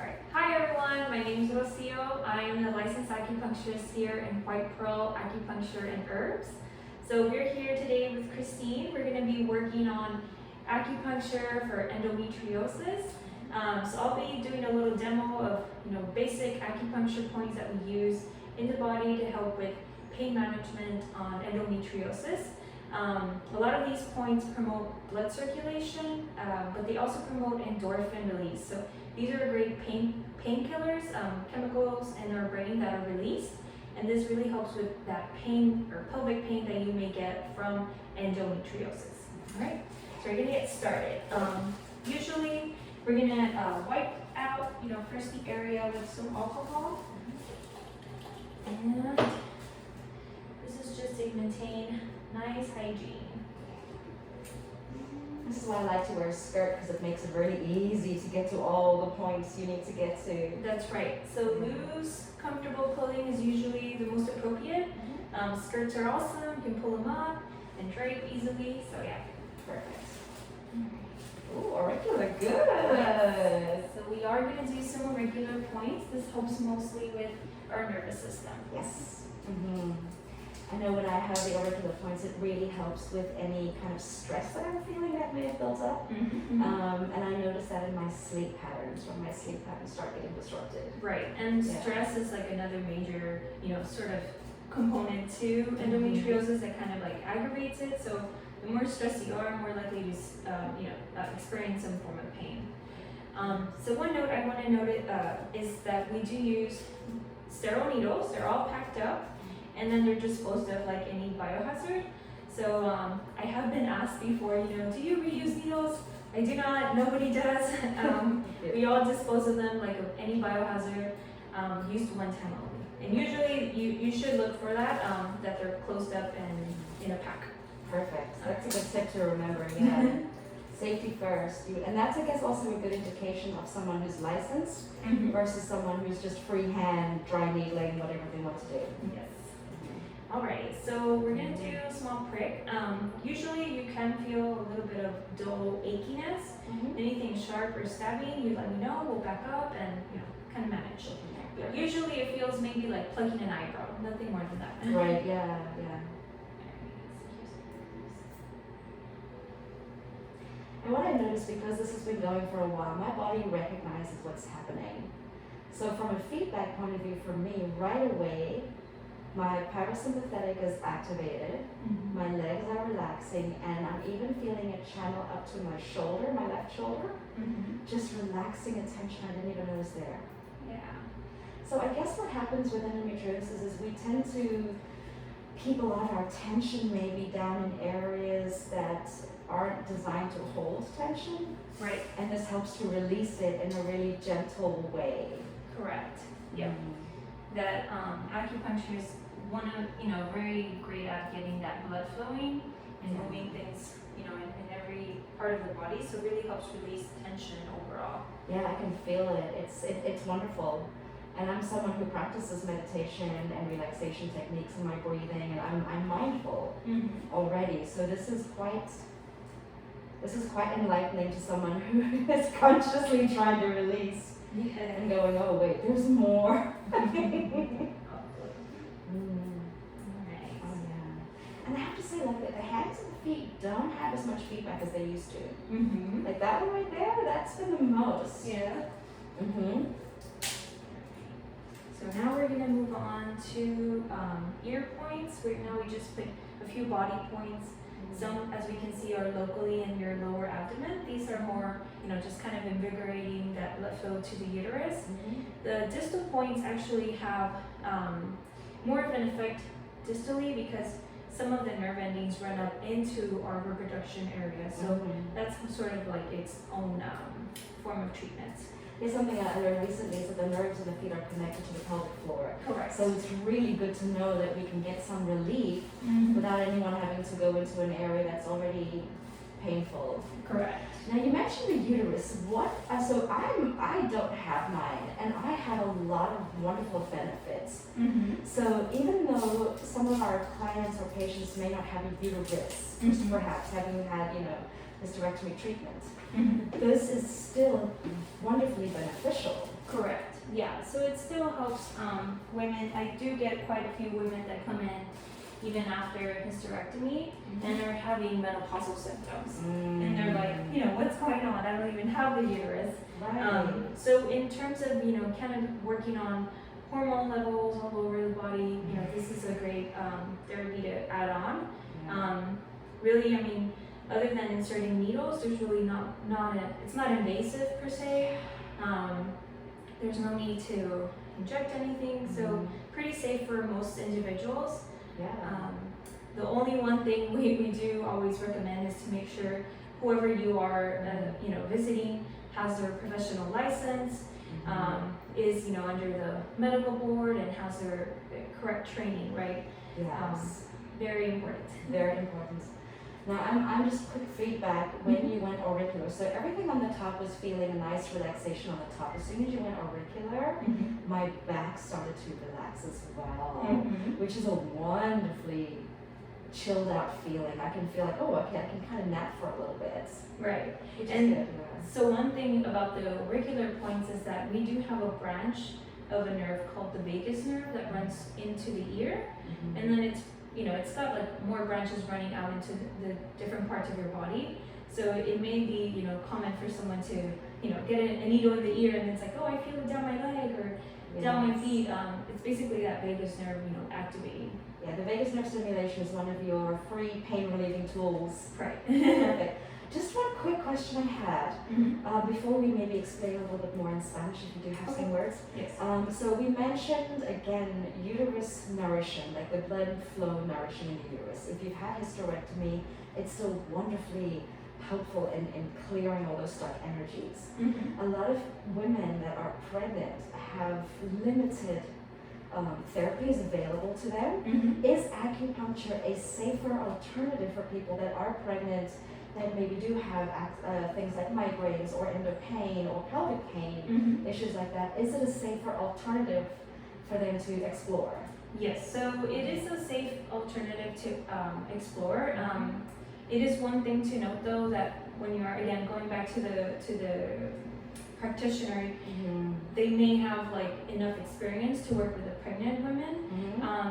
Alright, hi everyone, my name is Rocio. I am the licensed acupuncturist here in Pearl Acupuncture and Herbs. So we're here today with Christine. We're going to be working on acupuncture for endometriosis. So I'll be doing a little demo of basic acupuncture points that we use in the body to help with pain management on endometriosis. A lot of these points promote blood circulation, but they also promote endorphin release. So these are great painkillers, chemicals in our brain that are released, and this really helps with that pain or pelvic pain that you may get from endometriosis. All right, so we're gonna get started. Usually we're gonna wipe out, first the area with some alcohol, and this is just to maintain nice hygiene. This is why I like to wear a skirt, because it makes it really easy to get to all the points you need to get to. That's right. So loose, comfortable clothing is usually the most appropriate. Skirts are awesome. You can pull them up and drape easily. So yeah. Perfect. Ooh, auricular, good. So we are going to do some irregular points. This helps mostly with our nervous system. Yes. I know when I have the auricular points, it really helps with any kind of stress that I'm feeling that may have built up. And I notice that in my sleep patterns, when my sleep patterns start getting disrupted. Right, and stress is like another major, sort of component to endometriosis that kind of like aggravates it. So the more stressed you are, more likely to experience some form of pain. So one note I want to note is that we do use sterile needles. They're all packed up. And then they're disposed of like any biohazard. So I have been asked before, do you reuse needles? I do not, nobody does. We all dispose of them like of any biohazard, used one time only. And usually you should look for that, that they're closed up and in a pack. Perfect, that's a good tip to remember, yeah. Safety first, and that's I guess also a good indication of someone who's licensed versus someone who's just freehand, dry needling, whatever they want to do. Yes. Alright, so we're going to do a small prick. Usually you can feel a little bit of dull achiness. Anything sharp or stabbing, you let me know, we'll back up and kind of manage. But usually it feels maybe like plucking an eyebrow, nothing more than that. Right, yeah. And what I noticed, because this has been going for a while, my body recognizes what's happening. So from a feedback point of view for me, right away, my parasympathetic is activated, my legs are relaxing, and I'm even feeling a channel up to my shoulder, my left shoulder, just relaxing a tension I didn't even know was there. Yeah. So I guess what happens with endometriosis is we tend to keep a lot of our tension maybe down in areas that aren't designed to hold tension. Right. And this helps to release it in a really gentle way. Correct. Yep. That acupuncture is very great at getting that blood flowing and moving things, in every part of the body. So it really helps release tension overall. Yeah, I can feel it. It's wonderful. And I'm someone who practices meditation and relaxation techniques in my breathing, and I'm mindful already. So this is quite enlightening to someone who is consciously trying to release and going, oh wait, there's more. And I have to say, like, the hands and the feet don't have as much feedback as they used to. Like that one right there, that's been the most. Yeah. So now we're going to move on to ear points. Now we just put a few body points. Some, as we can see, are locally in your lower abdomen. These are more, just kind of invigorating that blood flow to the uterus. The distal points actually have more of an effect distally because some of the nerve endings run up into our reproduction area. So that's sort of like its own form of treatment. Here's something I learned recently is that the nerves in the feet are connected to the pelvic floor. Correct. So it's really good to know that we can get some relief without anyone having to go into an area that's already painful. Correct. Now you mentioned the uterus. So I don't have mine, and I have a lot of wonderful benefits. So even though some of our clients or patients may not have a uterus, perhaps having had hysterectomy treatment, this is still wonderfully beneficial. Correct. Yeah. So it still helps women. I do get quite a few women that come in even after hysterectomy and they're having menopausal symptoms. And they're like, what's going on? I don't even have the uterus. Right. So in terms of, kind of working on hormone levels all over the body, this is a great therapy to add on. Really, I mean, other than inserting needles, there's really it's not invasive per se. There's no need to inject anything, so pretty safe for most individuals. Yeah. The only one thing we do always recommend is to make sure whoever you are, visiting has their professional license, is, under the medical board and has their correct training, right? Yes. Very important. Very important. Now, I'm just quick feedback when you went auricular. So everything on the top was feeling a nice relaxation on the top. As soon as you went auricular, my back started to relax as well, which is a wonderfully chilled out feeling. I can feel like, oh, okay, I can kind of nap for a little bit. Right. Which is And good. so one thing about the auricular points is that we do have a branch of a nerve called the vagus nerve that runs into the ear, and then it's got like more branches running out into the different parts of your body. So it may be, common for someone to, get a needle in the ear and it's like, oh, I feel it down my leg or down my feet. It's basically that vagus nerve, activating. Yeah, the vagus nerve stimulation is one of your free pain relieving tools. Right. Perfect. Just one quick question I had before we maybe explain a little bit more in Spanish, if you do have some words. Yes. So we mentioned again uterus nourishing, like the blood flow nourishing in the uterus. If you've had hysterectomy, it's so wonderfully helpful in clearing all those stuck energies. A lot of women that are pregnant have limited therapies available to them. Is acupuncture a safer alternative for people that are pregnant that maybe do have things like migraines or endo pain or pelvic pain, issues like that? Is it a safer alternative for them to explore? Yes, so it is a safe alternative to explore. It is one thing to note though that when you are, again, going back to the practitioner, they may have like enough experience to work with the pregnant women,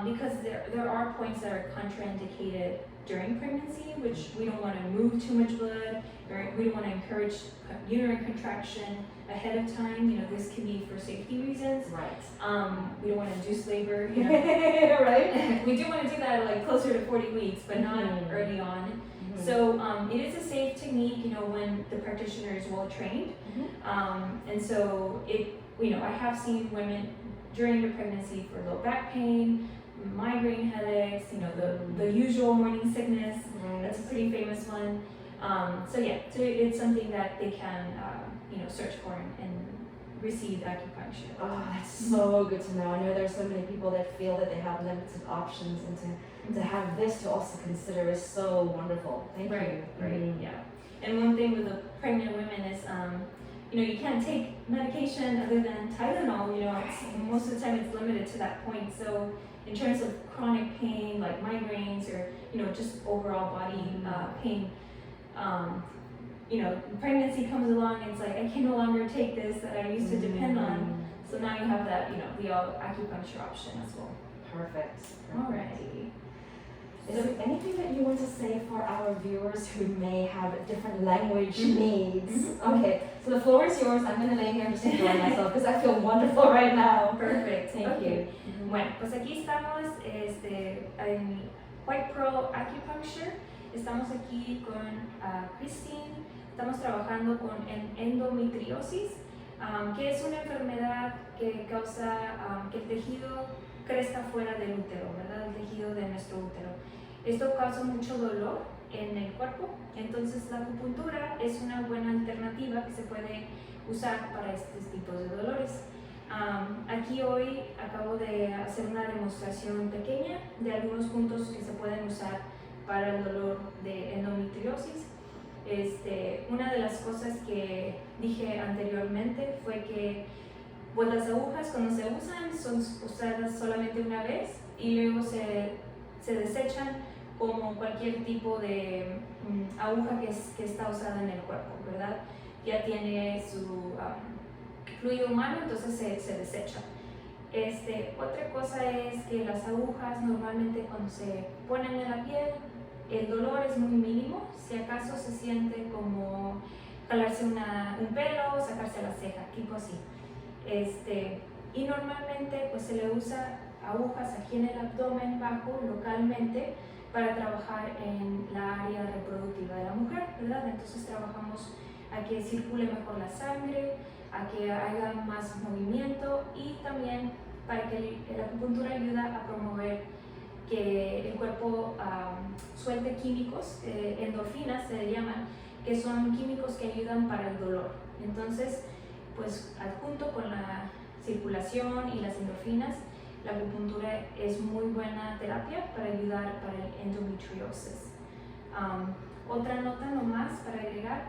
because there are points that are contraindicated during pregnancy, which we don't want to move too much blood, or we don't want to encourage uterine contraction ahead of time. This can be for safety reasons. Right. We don't want to induce labor. Right. We do want to do that like closer to 40 weeks, but not early on. So it is a safe technique, when the practitioner is well trained. And so I have seen women during the pregnancy for low back pain, migraine headaches, the usual morning sickness. That's a pretty famous one. So it's something that they can search for and receive acupuncture. Oh, that's so good to know. I know there's so many people that feel that they have limited options, and to have this to also consider is so wonderful. Thank you. Right. Yeah. And one thing with the pregnant women is, you can't take medication other than Tylenol. Most of the time it's limited to that point. So in terms of chronic pain like migraines or just overall body pain, pregnancy comes along and it's like I can no longer take this that I used to depend on. So now you have that the acupuncture option as well. Perfect. Alrighty. Is there anything that you want to say for our viewers who may have different language needs? Okay, so the floor is yours. I'm going to lay here and just enjoy myself because I feel wonderful right now. Perfect. Thank you. Bueno, pues aquí estamos en White Pearl Acupuncture. Estamos aquí con Christine. Estamos trabajando con endometriosis, que es una enfermedad que causa que el tejido crezca fuera del útero, ¿verdad? El tejido de nuestro útero. Esto causa mucho dolor en el cuerpo, entonces la acupuntura es una buena alternativa que se puede usar para estos tipos de dolores. Aquí hoy acabo de hacer una demostración pequeña de algunos puntos que se pueden usar para el dolor de endometriosis. Una de las cosas que dije anteriormente fue que pues las agujas cuando se usan son usadas solamente una vez y luego se desechan como cualquier tipo de aguja que está usada en el cuerpo, ¿verdad? Ya tiene su fluido humano, entonces se desecha. Otra cosa es que las agujas normalmente cuando se ponen en la piel, el dolor es muy mínimo, si acaso se siente como jalarse un pelo o sacarse la ceja, tipo así. Y normalmente pues se le usa agujas aquí en el abdomen bajo localmente para trabajar en la área reproductiva de la mujer, ¿verdad? Entonces trabajamos a que circule mejor la sangre, a que haya más movimiento y también para que la acupuntura ayuda a promover que el cuerpo suelte químicos, endorfinas se le llaman, que son químicos que ayudan para el dolor. Entonces, pues adjunto con la circulación y las endorfinas, la acupuntura es muy buena terapia para ayudar para el endometriosis. Otra nota nomás para agregar,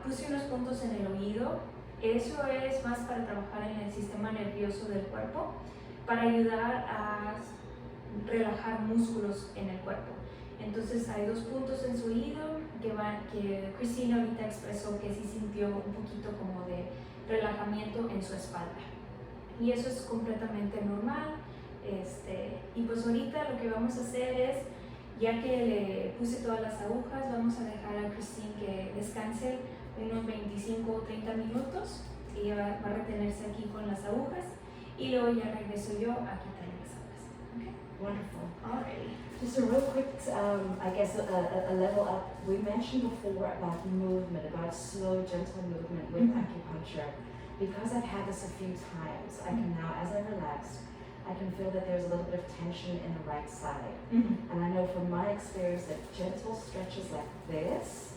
puse unos puntos en el oído. Eso es más para trabajar en el sistema nervioso del cuerpo, para ayudar a relajar músculos en el cuerpo. Entonces hay 2 puntos en su oído que Cristina ahorita expresó que sí sintió un poquito como de relajamiento en su espalda. Y eso es completamente normal. Y pues ahorita lo que vamos a hacer es, ya que le puse todas las agujas, vamos a dejar a Christine que descanse unos 25 o 30 minutos. Ella va a retenerse aquí con las agujas y luego ya regreso yo a quitarle las agujas. Okay? Wonderful. Alrighty. Just a real quick, I guess a level up. We mentioned before about movement, about slow, gentle movement with acupuncture. Because I've had this a few times, I can now, as I relax, I can feel that there's a little bit of tension in the right side. And I know from my experience that gentle stretches like this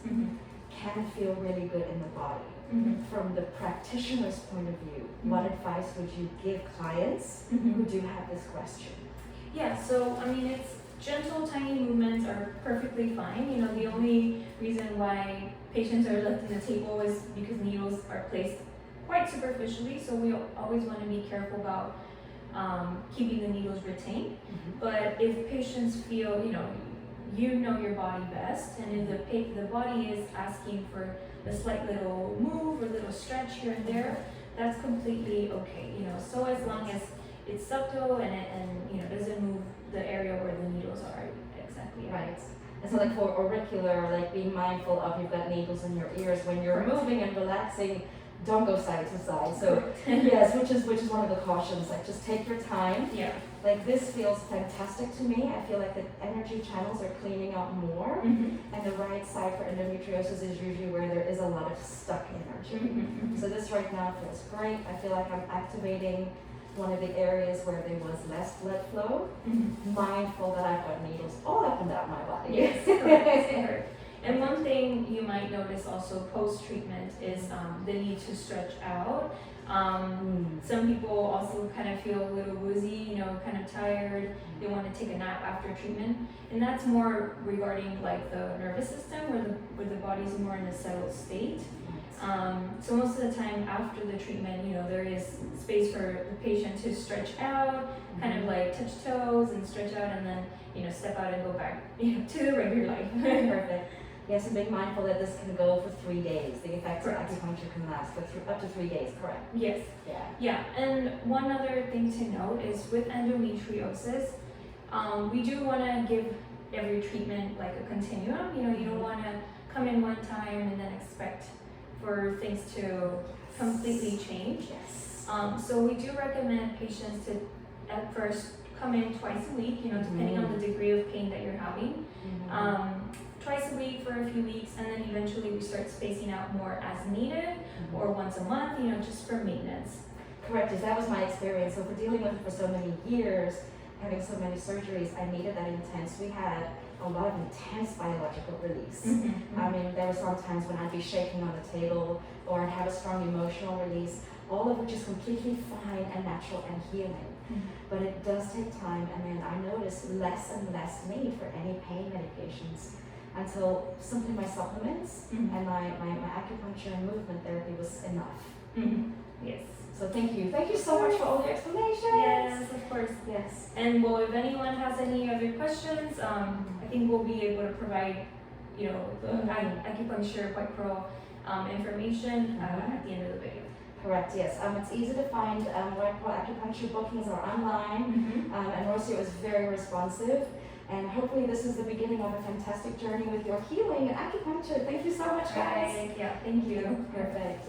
can feel really good in the body. From the practitioner's point of view, what advice would you give clients who do have this question? Yeah, so I mean, it's gentle, tiny movements are perfectly fine. You know, the only reason why patients are left on the table is because needles are placed quite superficially, so we always want to be careful about keeping the needles retained. But if patients feel, you know your body best, and if the body is asking for a slight little move or little stretch here and there, that's completely okay. So as long as it's subtle and it doesn't move the area where the needles are. Exactly. Right. And so like for auricular, like being mindful of you've got needles in your ears when you're moving and relaxing. Don't go side to side. So yes, which is one of the cautions. Like just take your time. Yeah. Like this feels fantastic to me. I feel like the energy channels are cleaning out more, and the right side for endometriosis is usually where there is a lot of stuck energy. So this right now feels great. I feel like I'm activating one of the areas where there was less blood flow. Mindful that I've got needles all up and down my body. Yes, correct. And one thing you might notice also post-treatment is the need to stretch out. Some people also kind of feel a little woozy, kind of tired. They want to take a nap after treatment, and that's more regarding like the nervous system, where the body's more in a settled state. So most of the time after the treatment, there is space for the patient to stretch out, kind of like touch toes and stretch out, and then step out and go back to the regular life. Perfect. Yes, and being mindful that this can go for 3 days. The effects of Correct. acupuncture can last for up to 3 days, correct? Yes. Yeah, and one other thing to note is with endometriosis, we do want to give every treatment like a continuum. You don't want to come in one time and then expect for things to completely change. Yes. So we do recommend patients to at first come in twice a week, depending on the degree of pain that you're having. Twice a week for a few weeks, and then eventually we start spacing out more as needed, or once a month, just for maintenance. Correct, as that was my experience. So for dealing with it for so many years, having so many surgeries, I needed that intense. We had a lot of intense biological release. I mean, there were some times when I'd be shaking on the table, or I'd have a strong emotional release, all of which is completely fine and natural and healing. But it does take time, and then I noticed less and less need for any pain medications until simply my supplements and my acupuncture and movement therapy was enough. Yes. So thank you so much for all the explanations. Yes, of course. Yes. And well, if anyone has any other questions, I think we'll be able to provide, the acupuncture white pearl information at the end of the video. Correct, yes. It's easy to find. White Pearl Acupuncture bookings are online, and Rocio is very responsive. And hopefully this is the beginning of a fantastic journey with your healing and acupuncture. Thank you so much, guys. Right, yeah, thank you. Perfect.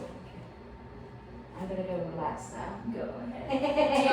I'm gonna go relax now. Go ahead.